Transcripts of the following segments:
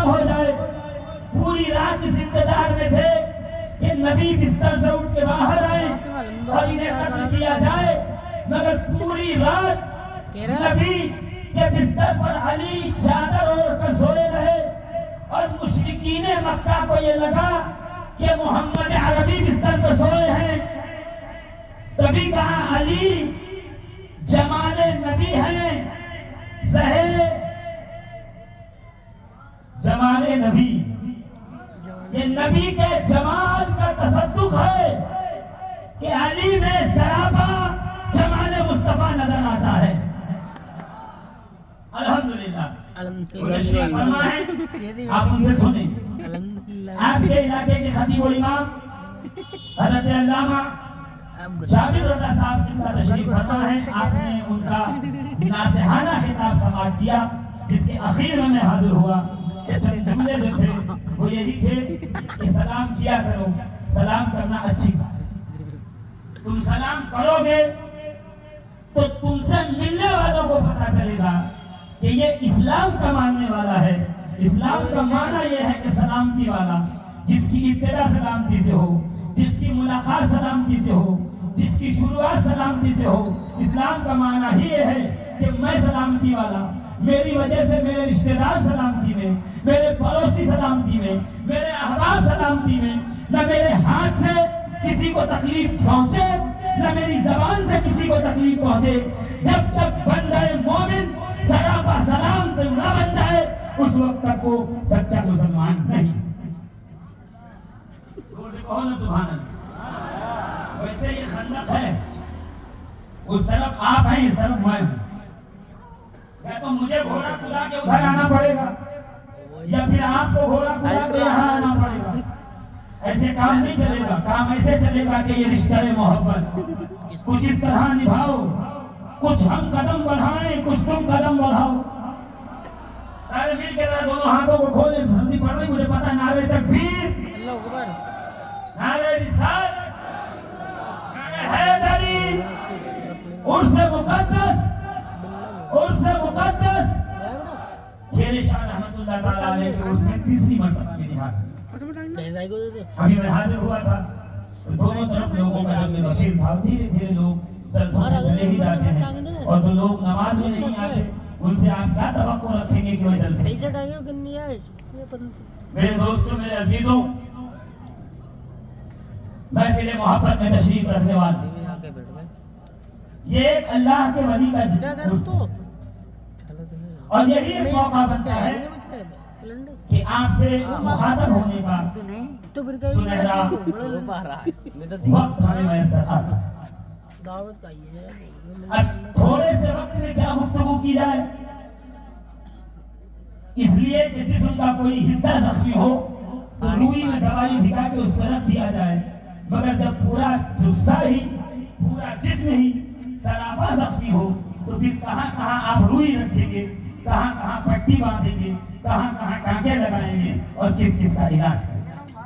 ختم ہو جائے. پوری رات اس انتظار میں تھے کہ نبی بستر سے اٹھ کے باہر آئے اور انہیں قتل کیا جائے. مگر پوری رات نبی کے بستر پر علی چادر اوڑھ کر سوئے رہے اور مشرکین مکہ کو یہ لگا کہ محمد عربی بستر پر سوئے ہیں. تبھی کہا علی جمال نبی ہیں، سہے جمال نبی. یہ نبی کے جمال کا تصدق ہے کہ علی میں سراپا جمال مصطفیٰ نظر آتا ہے. الحمدللہ. آپ ان سے سنیں. آپ کے علاقے کے خطیب و امام حضرت علامہ شاکر رضا صاحب جن کا تشریف فرما ہے، آپ نے ان کا ناصحانہ خطاب سماعت کیا جس کے اخیر میں حاضر ہوا. جملے جو تھے وہ یہی تھے کہ سلام کیا کرو، سلام کرنا اچھی بات. تم سلام کرو گے تو تم سے ملنے والوں کو پتا چلے گا کہ یہ اسلام کا ماننے والا ہے. اسلام کا معنی یہ ہے کہ سلامتی والا، جس کی ابتدا سلامتی سے ہو، جس کی ملاقات سلامتی سے ہو، جس کی شروعات سلامتی سے ہو. اسلام کا معنی ہی یہ ہے کہ میں سلامتی والا، میری وجہ سے میرے رشتہ دار سلامتی میں، میرے پڑوسی سلامتی میں، میرے احباب سلامتی میں. نہ میرے ہاتھ سے کسی کو تکلیف پہنچے، نہ میری زبان سے کسی کو تکلیف پہنچے. جب تک بندہ مومن سراپا سلام نہ بن جائے اس وقت تک وہ سچا مسلمان نہیں. کہو نا سبحان اللہ. ویسے یہ خندق ہے، اس طرف آپ ہیں، اس طرف میں ہوں. یا تو مجھے گھوڑا کدا کے ادھر آنا پڑے گا یا پھر آپ کو گھوڑا کدا کے یہاں آنا پڑے گا. ایسے کام نہیں چلے گا. کام ایسے چلے گا کہ یہ رشتہ محبت کچھ اس طرح نبھاؤ، کچھ ہم قدم بڑھائیں، کچھ تم قدم بڑھاؤ. سارے مل کے دونوں ہاتھوں کو کھولیں. جلدی پڑھ رہی مجھے پتا. نعرہ تکبیر، اللہ اکبر، نعرہ رسالت، نعرہ حیدری، عرس مقدس، عرس مقدس. شیر شاہ رحمت اللہ تعالیٰ علیہ کے عرس میں تیسری مرتبہ میری حاضری. ابھی میں حاضر ہوا تھا. دونوں طرف لوگوں کا جب میں وکیل تھا. دھیرے دھیرے لوگ جلسوں میں چلے ہی جاتے ہیں اور جو لوگ نماز میں نہیں آتے ان سے آپ کیا توقع رکھیں گے کہ وہ جلسے. میرے دوستوں، میرے عزیزوں، محفل محبت میں تشریف رکھنے والے، یہ ایک اللہ کے ولی کا جلسہ اور یہی ایک موقع بنتا ہے کہ آپ سے مخاطب ہونے کا سنہرا وقت ہمیں میسر آتا ہے. اب تھوڑے سے وقت میں کیا گفتگو کی جائے، اس لیے کہ جسم کا کوئی حصہ زخمی ہو تو روئی میں دوائی بھگا کے اس پر رکھ دیا جائے. مگر جب پورا جسہ ہی، پورا جسم ہی سراپا زخمی ہو تو پھر کہاں کہاں آپ روئی رکھیں گے، کہاں کہاں پٹی باندھیں گے، کہاں کہاں ٹانکے لگائیں گے اور کس کس کا علاج کریں گے.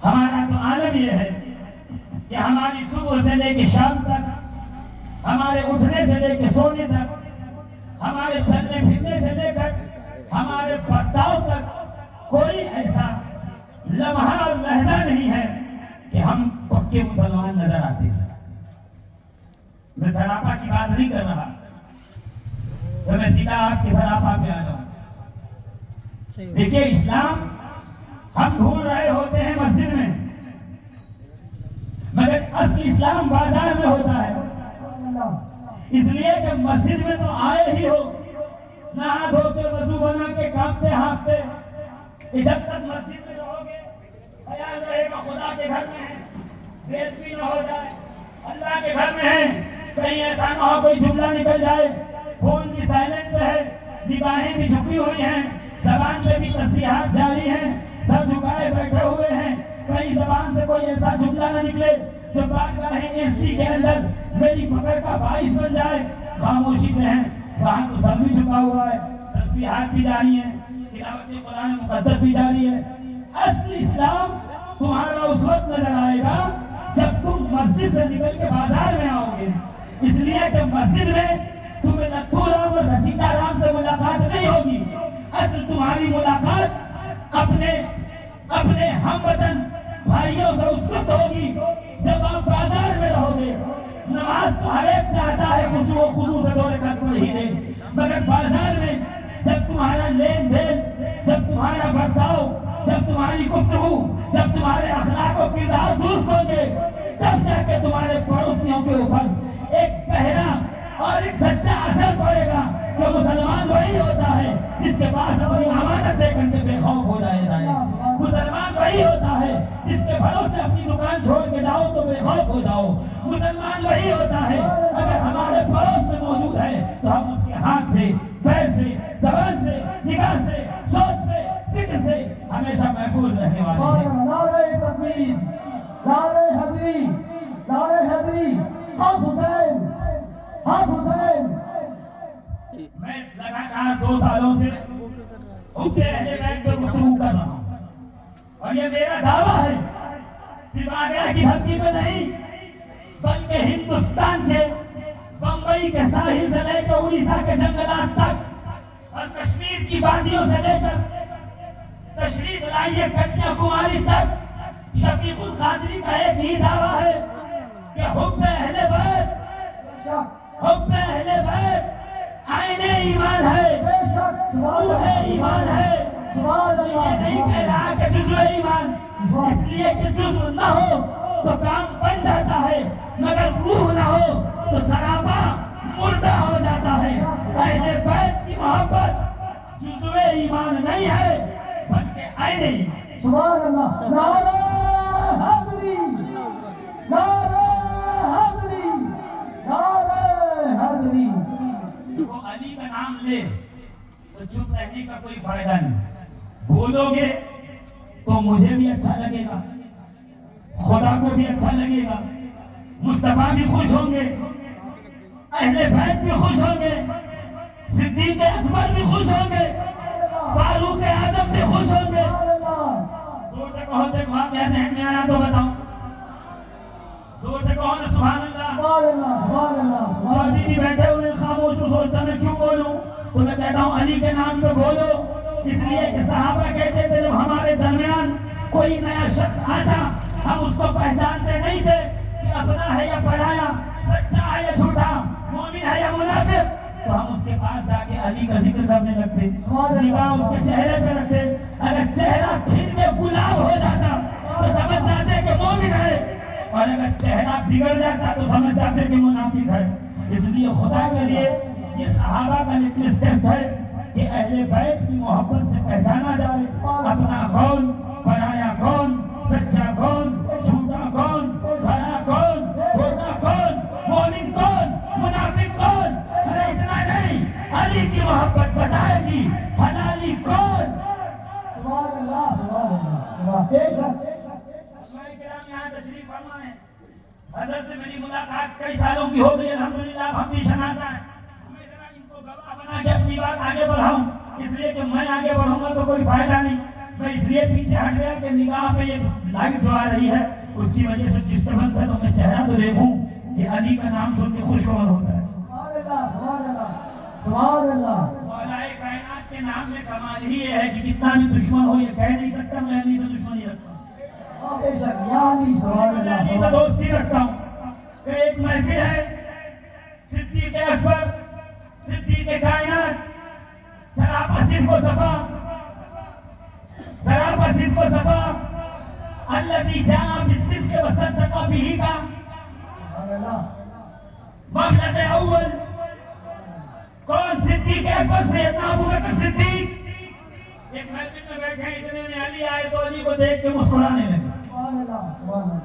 ہمارا تو عالم یہ ہے کہ ہماری صبح سے لے کے شام تک، ہمارے اٹھنے سے لے کے سونے تک، ہمارے چلنے پھرنے سے لے کر ہمارے برتاؤ تک کوئی ایسا لمحہ اور لہجہ نہیں ہے کہ ہم پکے مسلمان نظر آتے ہیں. میں سراپا کی بات نہیں کر رہا، تو میں سیدھا آپ کے سراپا پہ آ جاؤں. دیکھیے اسلام ہم ڈھونڈ رہے ہوتے ہیں مسجد میں، مگر اصل اسلام بازار میں ہوتا ہے. اس لیے کہ مسجد میں تو آئے ہی ہو، نہا دھو کے وضو بنا کے کانپتے ہانپتے. جب تک مسجد میں رہو گے خیال رہے گا خدا کے گھر میں ہے، بےعزتی نہ ہو جائے، اللہ کے گھر میں ہے، کہیں ایسا نہ ہو کوئی جملہ نکل جائے. فون بھی سائلنٹ پہ ہے، نگاہیں بھی جھکی ہوئی ہیں، زبان پہ بھی تسبیحات جاری ہیں، سر جھکائے بیٹھے ہوئے ہیں. کہیں زبان سے کوئی ایسا جملہ نہ نکلے جو بارگاہ ایسٹی کے اندر میری پکڑ کا باعث بن جائے. خاموشی سے ہیں، وہاں تو سب بھی جھکا ہوا ہے، تسبیحات بھی جاری ہیں، تلاوت قرآن مقدس بھی جاری ہے. اصل اسلام تمہارا اس وقت نظر آئے گا جب تم مسجد سے نکل کے بازار میں آؤ گے. اس لیے کہ مسجد میں تمہیں نتھو رام اور گھسیٹا رام سے ملاقات نہیں ہوگی. اصل تمہاری ملاقات اپنے ہم وطن بھائیوں سے اس وقت ہوگی جب آپ بازار میں رہو گے. نماز تو ہر ایک چاہتا ہے خشوع و خضوع سے 2 رکعت پڑھ ہی لے, مگر بازار میں جب تمہارا لین دین, جب تمہارا برتاؤ, جب تمہاری گفتگو, جب تمہارے اخلاق و کردار درست ہوں گے, تب جا کے تمہارے پڑوسیوں کے اوپر ایک گہرا اور ایک سچا اثر پڑے گا کہ مسلمان وہی ہوتا ہے جس کے پاس اپنی امانت دے کر کے بے خوف ہو جائے. مسلمان وہی ہوتا ہے جس کے بھروسے اپنی دکان چھوڑ کے جاؤ تو بے خوف ہو جاؤ. مسلمان وہی ہوتا ہے اگر ہمارے پڑوس میں موجود ہے تو ہم اس کے ہاتھ سے, پیر سے, زبان سے, نگاہ سے, سوچ سے, فکر سے ہمیشہ محفوظ رہنے والے ہیں. نعرہ تکبیر, نعرہ حیدری, نعرہ حیدری, حق حسین, حق حسین. میں لگاتار 2 سالوں سے حب اہل بیت پر گفتگو کر رہا ہوں اور یہ میرا دعویٰ ہے صرف آگرہ کی دھرتی پہ نہیں بلکہ ہندوستان کے بمبئی کے ساحل سے لے کر اڑیسہ کے جنگلات تک اور کشمیر کی وادیوں سے لے کر تشریف لائیے کنیا کماری تک شفیق القادری کا ایک ہی دعویٰ ہے کہ حب اہل بیت, حب اہل بیت آئین ایمان ہے, روح ایمان ہے. یہ نہیں کہہ رہا کہ جزو ایمان, اس لیے کہ جزو نہ ہو تو کام بن جاتا ہے, مگر روح نہ ہو تو سراپا مردہ ہو جاتا ہے. اہل بیت کی محبت جزو ایمان نہیں ہے بلکہ عین ایمان. سبحان اللہ. نعرہ حیدری, نعرہ حیدری, نعرہ حیدری. وہ علی کا نام لے تو چپ رہنے کا کوئی فائدہ نہیں. بولو گے تو مجھے بھی اچھا لگے گا, خدا کو بھی اچھا لگے گا, مصطفیٰ بھی خوش ہوں گے, اہل بیت بھی خوش ہوں گے, صدیق اکبر بھی خوش ہوں گے, فاروق اعظم بھی خوش ہوں گے. زور سے کہو دیکھ وہاں کیا ذہن میں آیا تو بتاؤ. زور سے کہو نا سبحان اللہ. سبحان اللہ. جو ابھی بھی بیٹھے ہوئے خاموش سوچتا میں کیوں بولوں, تو میں کہتا ہوں علی کے نام پہ بولو, اس لیے کہ صحابہ کہتے تھے جب ہمارے درمیان کوئی نیا شخص آتا ہم اس کو پہچانتے نہیں تھے کہ اپنا ہے یا پرایا, سچا ہے یا جھوٹا, مومن ہے یا منافق, تو ہم اس کے پاس جا کے علی کا ذکر کرنے لگتے, نگاہ اس کے چہرے پہ رکھتے. اگر چہرہ کھل کے گلاب ہو جاتا تو سمجھ جاتے کہ مومن ہے, اور اگر چہرہ بگڑ جاتا تو سمجھ جاتے کہ منافق ہے. اس لیے خدا کے لیے یہ صحابہ کا لٹمس ٹیسٹ ہے کہ اہل بیت کی محبت سے پہچانا جائے اپنا کون, پرایا کون, سچا کون, جھوٹا کون, کھڑا کون, گھوڑا کون, مومن کون, منافق کون. ارے اتنا نہیں, علی کی محبت بتائے گی حلالی کون. سبحان اللہ, سبحان اللہ. بے شک یہاں تشریف فرما ہے. حضرت سے میری ملاقات کئی سالوں کی ہو گئی, الحمدللہ ہم بھی شناسا ہیں. میں ذرا ان کو گواہ بنا کے اپنی بات آگے بڑھاؤں, اس لیے کہ میں آگے بڑھوں گا تو کوئی فائدہ نہیں. میں اس لیے پیچھے ہٹ گیا کہ نگاہ پہ یہ لائٹ جو آ رہی ہے اس کی وجہ سے ڈسٹربنس ہے, تو میں چہرہ تو دیکھوں کہ علی کا نام سن کے خوش ہوتا ہے. سبحان اللہ, سبحان اللہ. مولا کائنات کے نام میں کمال ہی یہ ہے کہ کتنا بھی دشمن ہو یہ کہہ نہیں سکتا میں علی سے دشمنی رکھتا ہوں, بے شک یا علی. سبحان اللہ. علی سے دوستی رکھتا ہوں. کہ ایک محفل ہے صدیق اکبر, صدیق کائنات, سراپا صدق و صفا, سراپا صدق و صفا, الذی جاء بالصدق وصدق به کا مبلغ اول. کون صدیق اکبر؟ سیدنا ابوبکر صدیق. ایک محفل میں بیٹھے ہیں, اتنے میں علی آئے تو علی کو دیکھ کے مسکرانے لگے.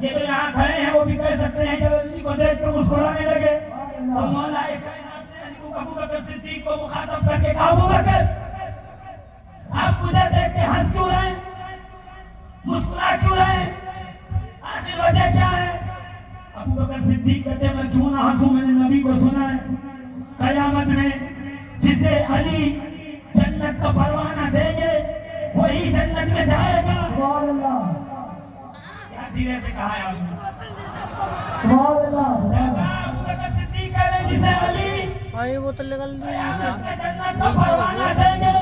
یہ تو یہاں کھڑے ہیں وہ بھی کہہ سکتے ہیں کہ علی کو دیکھ کر مسکرانے لگے. تو مولا کائنات نے علی کو ابوبکر صدیق کو مخاطب کر کے کہا, ابوبکر آپ مجھے دیکھ کے ہنس کیوں رہے, مسکرا کیوں رہے, آخر وجہ کیا ہے؟ ابوبکر صدیق کہتے ہیں میں کیوں نہ ہنسوں, میں نے نبی کو سنا ہے قیامت میں جسے علی جنت کا پروانہ دیں گے وہی جنت میں جائے گا. سبحان اللہ, کیا دھیرے سے کہا ہے آپ نے. سبحان اللہ. ابوبکر صدیق کہہ رہے جسے علی پانی بوتل نکل دی قیامت میں جنت کا پروانہ دیں گے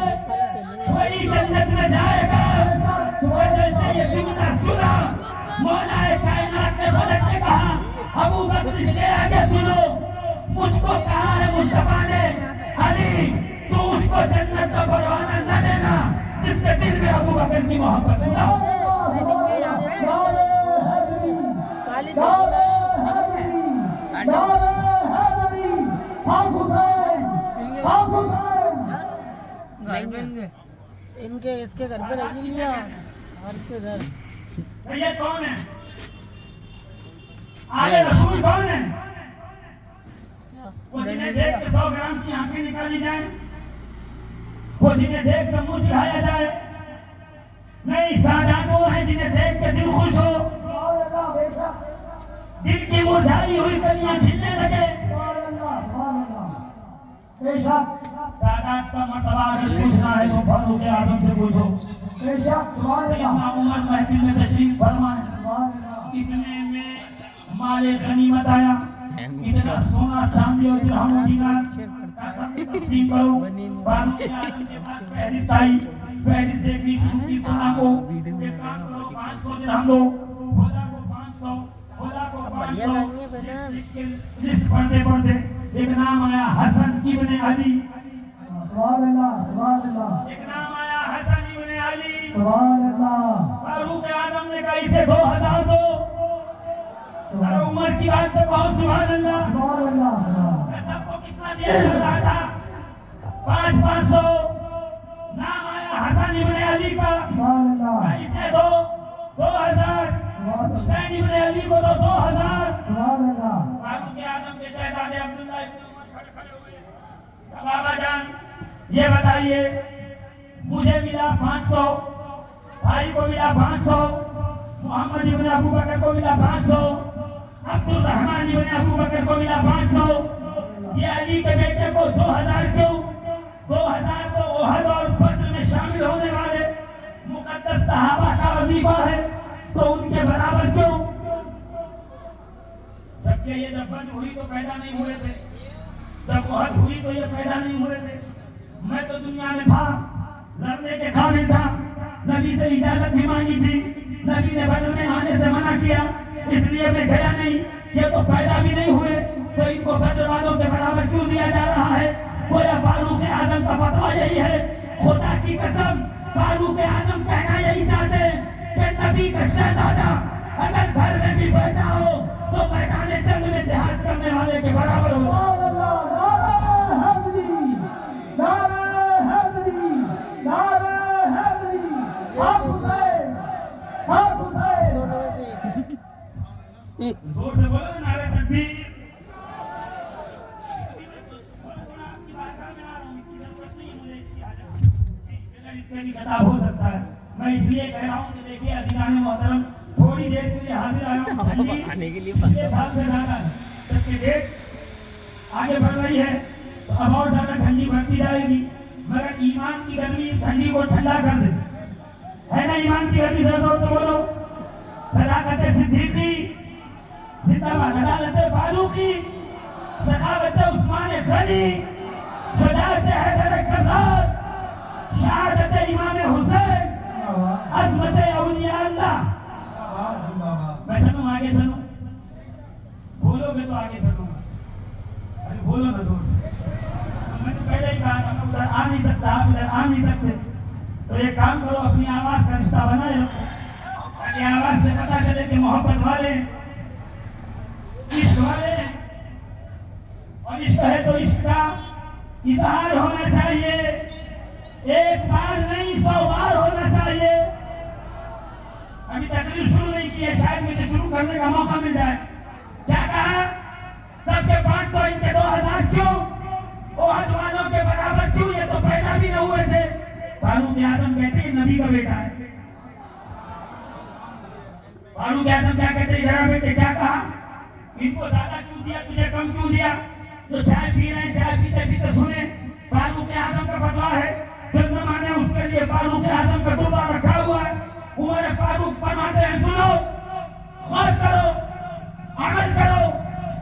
علی جنت میں جائے گا. اور جیسے یہ جملہ سنا مولا کائنات نے پلٹ کے کہا ابو بکر اس کے آگے سنو, مجھ کو کہا ہے مصطفیٰ نے علی تو اس کو جنت کا پروانہ نہ دینا جس کے دل میں ابو بکر کی محبت نہ ہو. ان کے اس کے گھر پہ رہ لیا اور کے گھر سید کون ہے؟ آلے رسول کون ہے؟ وہ جنہیں دیکھ کے 100 گرام کی آنکھیں نکالی جائیں, وہ جنہیں دیکھ کے منہ چڑھایا جائے. نہیں, سادات وہ ہیں جنہیں دیکھ کے دل خوش ہو, دل کی مرجھائی ہوئی کلیاں کھلنے لگے. سادات کا مرتبہ اگر پوچھنا ہے تو فاروق اعظم سے پوچھو. سیدنا عمر محفل میں تشریف فرمائے, اتنے میں مال غنیمت آیا, اتنا سونا چاندی اور درہم و دینار تقسیم کرو. فاروق اعظم کے پاس فہرست آئی, فہرست دیکھنی شروع کی. فلاں کو ایک کام کرو 500 درہم دو, فلاں کو 500, فلاں کو 500. لسٹ پڑھتے پڑھتے ایک نام آیا حسن ابن علی, ایک نام آیا حسن ابن علی. فاروق اعظم نے کہا اسے 2000 دو. ارے عمر کی بات پہ کہو سبحان اللہ. سب کو کتنا دیا جا رہا تھا؟ 500. نام آیا حسن ابن علی کا, اسے دو 2000. حسین ابن علی کو دو 2000. فاروق اعظم کے شہزادے عبداللہ ابن عمر کھڑے ہوئے. بابا جان یہ بتائیے, مجھے ملا 500, بھائی کو ملا 500, محمد ابن ابو بکر کو ملا 500, عبد الرحمن ابن ابو بکر کو ملا 500. یہ علی کے بیٹے کو 2000 کیوں؟ 2000 تو احد اور بدر میں شامل ہونے والے مقدس صحابہ کا وظیفہ ہے, تو ان کے برابر کیوں؟ جبکہ یہ جب بدر ہوئی تو پیدا نہیں ہوئے تھے, جب احد ہوئی تو یہ پیدا نہیں ہوئے تھے. میں تو دنیا میں تھا, لڑنے کے قابل تھا, نبی سے اجازت بھی مانگی تھی, نبی نے بدر میں آنے سے منع کیا, اس لیے میں گیا نہیں. یہ تو پیدا بھی نہیں ہوئے, تو ان کو بدر والوں کے برابر کیوں دیا جا رہا ہے؟ گویا فاروق اعظم کا فتویٰ یہی ہے. خدا کی قسم فاروق اعظم کہنا یہی چاہتے ہیں کہ نبی کا شہزادہ اگر گھر میں بھی بیٹھا ہو تو میدان جنگ میں جہاد کرنے والے کے برابر ہو. زور سے بولو نعرہ تکبیر. اس کے بھی خطاب ہو سکتا ہے. میں اس لیے کہہ رہا ہوں کہ دیکھیے عزیزان محترم, تھوڑی دیر کے لیے حاضر آیا ہوں. ٹھنڈی پچھلے سال سے زیادہ ہے, جبکہ ڈیٹ آگے بڑھ رہی ہے تو اب اور زیادہ ٹھنڈی بڑھتی جائے گی. مگر ایمان کی گرمی اس ٹھنڈی کو ٹھنڈا کر دے. ہے نا ایمان کی گرمی؟ زور سے بولو. صداقت صدیقی زندہ باد, عدالت فاروقی, سخاوت عثمان غنی, شجاعت حیدر کرار, شہادت امام حسین, عظمت اولیاء اللہ. میں چلوں آگے چلوں؟ بولو گے تو آگے چلوں گا. ارے بولو نا زور سے. میں تو پہلے ہی کہا تھا میں ادھر آ نہیں سکتا, آپ ادھر آ نہیں سکتے, تو ایک کام کرو اپنی آواز کا رشتہ بنائے رکھو تاکہ آواز سے پتہ چلے کہ محبت والے, عشق والے, اور عشق ہے تو عشق کا اظہار ہونا چاہیے. ایک بار نہیں 100 بار ہونا چاہیے. ابھی تقریر شروع نہیں کی ہے, شاید مجھے شروع کرنے کا موقع مل جائے. کیا کہا؟ سب کے 500 ان کے 2000 کیوں؟ احد والوں کے برابر کیوں؟ یہ تو پیدا بھی نہ ہوئے تھے. فاروق اعظم کہتے ہیں نبی کا بیٹا ہے. فاروق اعظم کیا کہتے ہیں؟ ذرا بیٹے کیا کہا؟ ان کو زیادہ کیوں دیا, تجھے کم کیوں دیا؟ جو چائے پی رہے ہیں چائے پیتے پیتے سنیں, فاروق اعظم کا فتویٰ ہے. جب زمانے اس کے لیے فاروق اعظم کا ڈبہ رکھا ہوا ہے. عمر فاروق فرماتے ہیں سنو, غور کرو, عمل کرو.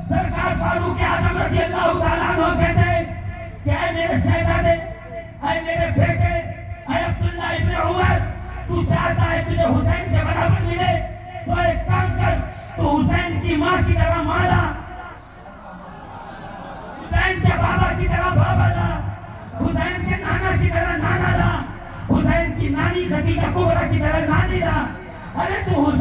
سرکار فاروق اعظم رضی اللہ تعالیٰ عنہ کہتے ہیں کہ اے میرے شہزادے, اے میرے بیٹے, اے عبداللہ ابن عمر تو چاہتا ہے تجھے حسین کے برابر ملے تو ایک کام کر، تو حسین کی ماں کی طرح ماں لا، حسین کے بابا کی طرح بابا لا، حسین کے نانا کی طرح نانا لا، حسین کی نانی خدیجہ کبریٰ کی طرح نانی لا۔ ارے تو